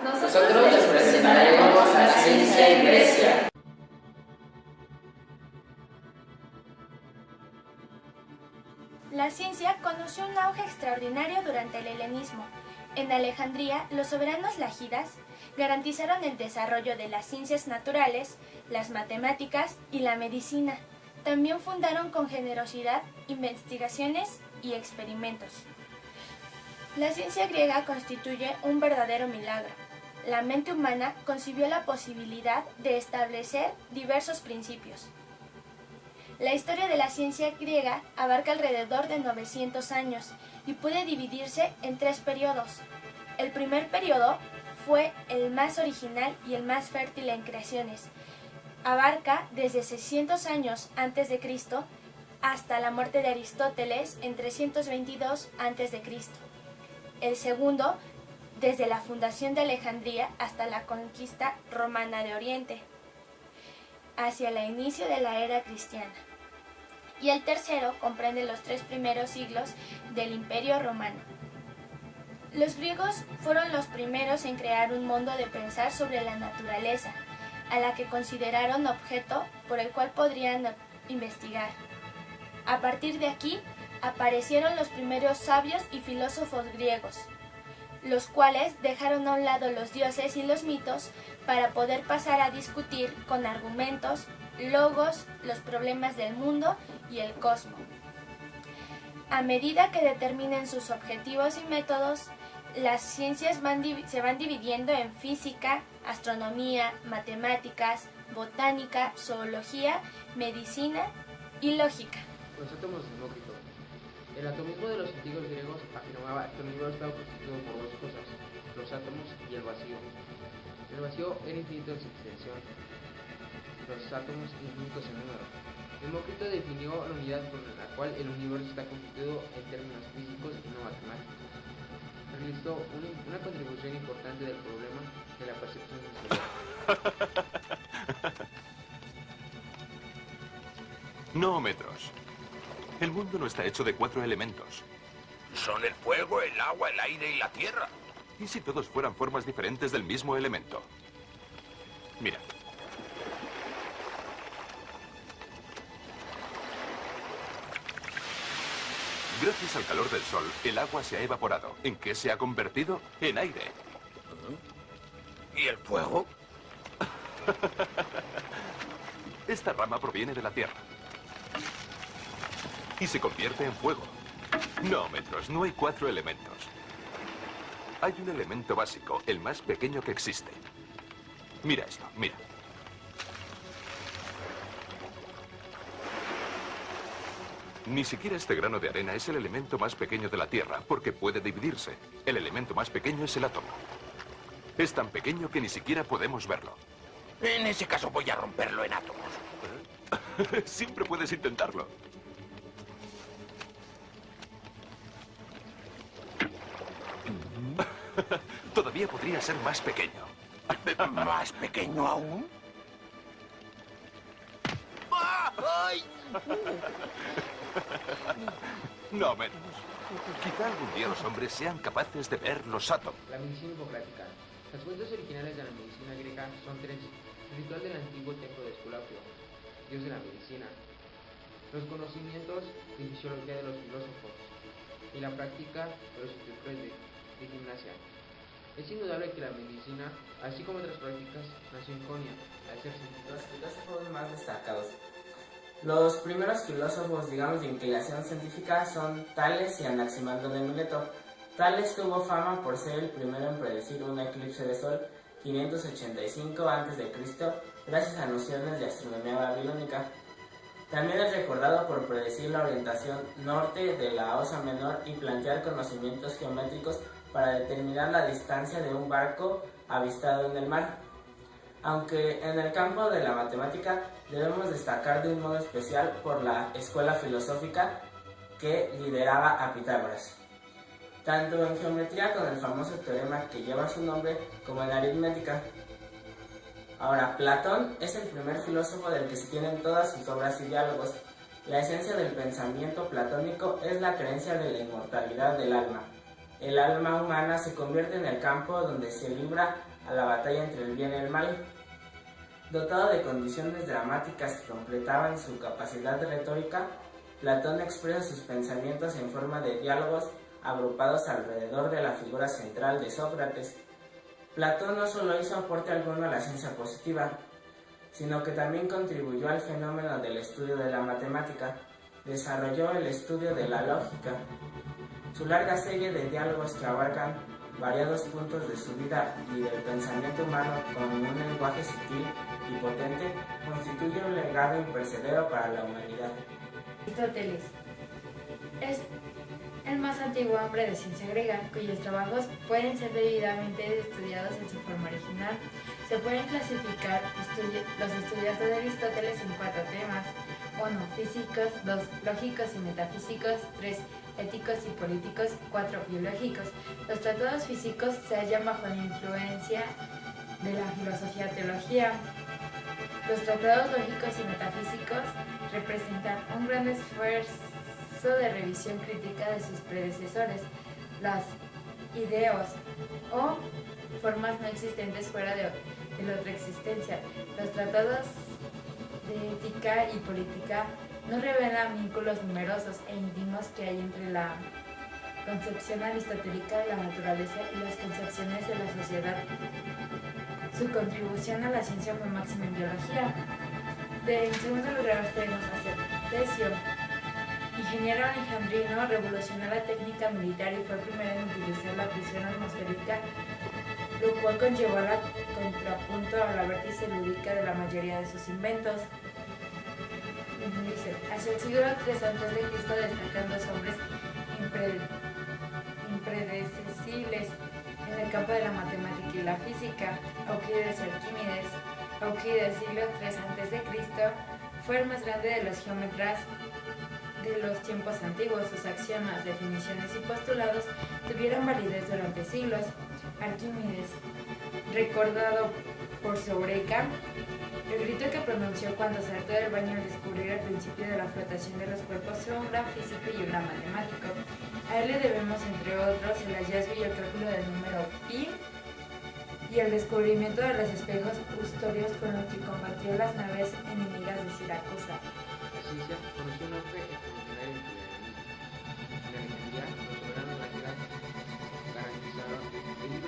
Nosotros les presentaremos a la ciencia en Grecia. La ciencia conoció un auge extraordinario durante el helenismo. En Alejandría, los soberanos lagidas garantizaron el desarrollo de las ciencias naturales, las matemáticas y la medicina. También fundaron con generosidad investigaciones y experimentos. La ciencia griega constituye un verdadero milagro. La mente humana concibió la posibilidad de establecer diversos principios. La historia de la ciencia griega abarca alrededor de 900 años y puede dividirse en 3 periodos. El primer periodo fue el más original y el más fértil en creaciones. Abarca desde 600 años antes de Cristo hasta la muerte de Aristóteles en 322 antes de Cristo. El segundo, desde la fundación de Alejandría hasta la conquista romana de Oriente, hacia el inicio de la era cristiana. Y el tercero comprende los 3 primeros siglos del Imperio Romano. Los griegos fueron los primeros en crear un modo de pensar sobre la naturaleza, a la que consideraron objeto por el cual podrían investigar. A partir de aquí, aparecieron los primeros sabios y filósofos griegos, los cuales dejaron a un lado los dioses y los mitos para poder pasar a discutir con argumentos, logos, los problemas del mundo y el cosmos. A medida que determinen sus objetivos y métodos, las ciencias se van dividiendo en física, astronomía, matemáticas, botánica, zoología, medicina y lógica. Los átomos de Demócrito. El atomismo de los antiguos griegos afirmaba que el universo estaba constituido por 2 cosas, los átomos y el vacío. El vacío era infinito en su extensión, los átomos infinitos en número. Demócrito definió la unidad por la cual el universo está constituido en términos físicos y no matemáticos. Realizó una contribución importante del problema de la percepción sensorial. Noómetros. El mundo no está hecho de 4 elementos. Son el fuego, el agua, el aire y la tierra. ¿Y si todos fueran formas diferentes del mismo elemento? Mira. Gracias al calor del sol, el agua se ha evaporado. ¿En qué se ha convertido? En aire. ¿Y el fuego? Esta rama proviene de la tierra. Y se convierte en fuego. Noómetros, no hay 4 elementos. Hay un elemento básico, el más pequeño que existe. Mira esto, mira. Ni siquiera este grano de arena es el elemento más pequeño de la Tierra, porque puede dividirse. El elemento más pequeño es el átomo. Es tan pequeño que ni siquiera podemos verlo. En ese caso voy a romperlo en átomos. Siempre puedes intentarlo. Todavía podría ser más pequeño. ¿Más pequeño aún? ¡Ay! No menos. Quizá algún día los hombres sean capaces de ver los átomos. La medicina hipocrática. Las fuentes originales de la medicina griega son 3. El ritual del antiguo templo de Esculapio, dios de la medicina, los conocimientos de fisiología de los filósofos y la práctica de los instructores de gimnasia. Es indudable que la medicina, así como otras prácticas, nació en Jonia, al ser científicos. Los filósofos más destacados. Los primeros filósofos, digamos, de inclinación científica son Tales y Anaximandro de Mileto. Tales tuvo fama por ser el primero en predecir un eclipse de sol 585 a.C. gracias a nociones de astronomía babilónica. También es recordado por predecir la orientación norte de la Osa Menor y plantear conocimientos geométricos para determinar la distancia de un barco avistado en el mar. Aunque en el campo de la matemática debemos destacar de un modo especial por la escuela filosófica que lideraba a Pitágoras, tanto en geometría con el famoso teorema que lleva su nombre como en aritmética. Ahora, Platón es el primer filósofo del que se tienen todas sus obras y diálogos. La esencia del pensamiento platónico es la creencia de la inmortalidad del alma. el alma humana se convierte en el campo donde se libra a la batalla entre el bien y el mal. Dotado de condiciones dramáticas que completaban su capacidad retórica, Platón expresa sus pensamientos en forma de diálogos agrupados alrededor de la figura central de Sócrates. Platón no solo hizo aporte alguno a la ciencia positiva, sino que también contribuyó al fenómeno del estudio de la matemática, desarrolló el estudio de la lógica. Su larga serie de diálogos que abarcan variados puntos de su vida y del pensamiento humano con un lenguaje sutil y potente constituye un legado imperecedero para la humanidad. Aristóteles es el más antiguo hombre de ciencia griega, cuyos trabajos pueden ser debidamente estudiados en su forma original. Se pueden clasificar los estudios de Aristóteles en 4 temas: 1. Físicos, 2. Lógicos y metafísicos, 3. Éticos y políticos, 4. Biológicos. Los tratados físicos se hallan bajo la influencia de la filosofía teología. Los tratados lógicos y metafísicos representan un gran esfuerzo de revisión crítica de sus predecesores, las ideos o formas no existentes fuera de la otra existencia. Los tratados de ética y política nos revelan vínculos numerosos e íntimos que hay entre la concepción aristotélica de la naturaleza y las concepciones de la sociedad. Su contribución a la ciencia fue máxima en biología. En segundo lugar tenemos a Ctesio, ingeniero alejandrino, revolucionó la técnica militar y fue el primero en utilizar la presión atmosférica, lo cual conllevó a contrapunto a la vértice lúdica de la mayoría de sus inventos. Dice, hacia el siglo III a.C. destacan 2 hombres impredecibles en el campo de la matemática y la física, Euclides y Arquímedes. Euclides, siglo III a.C., fue el más grande de los geómetras de los tiempos antiguos. Sus axiomas, definiciones y postulados tuvieron validez durante siglos. Arquímedes, recordado por su Eureka, el grito que pronunció cuando saltó del baño al descubrir el principio de la flotación de los cuerpos, fue un gran físico y un gran matemático. A él le debemos, entre otros, el hallazgo y el cálculo del número pi y el descubrimiento de los espejos custodios con los que combatió las naves enemigas de Siracusa. La ciencia conoció un auge extraordinario en el pluralismo. En Alejandría, los soberanos laicos garantizaron el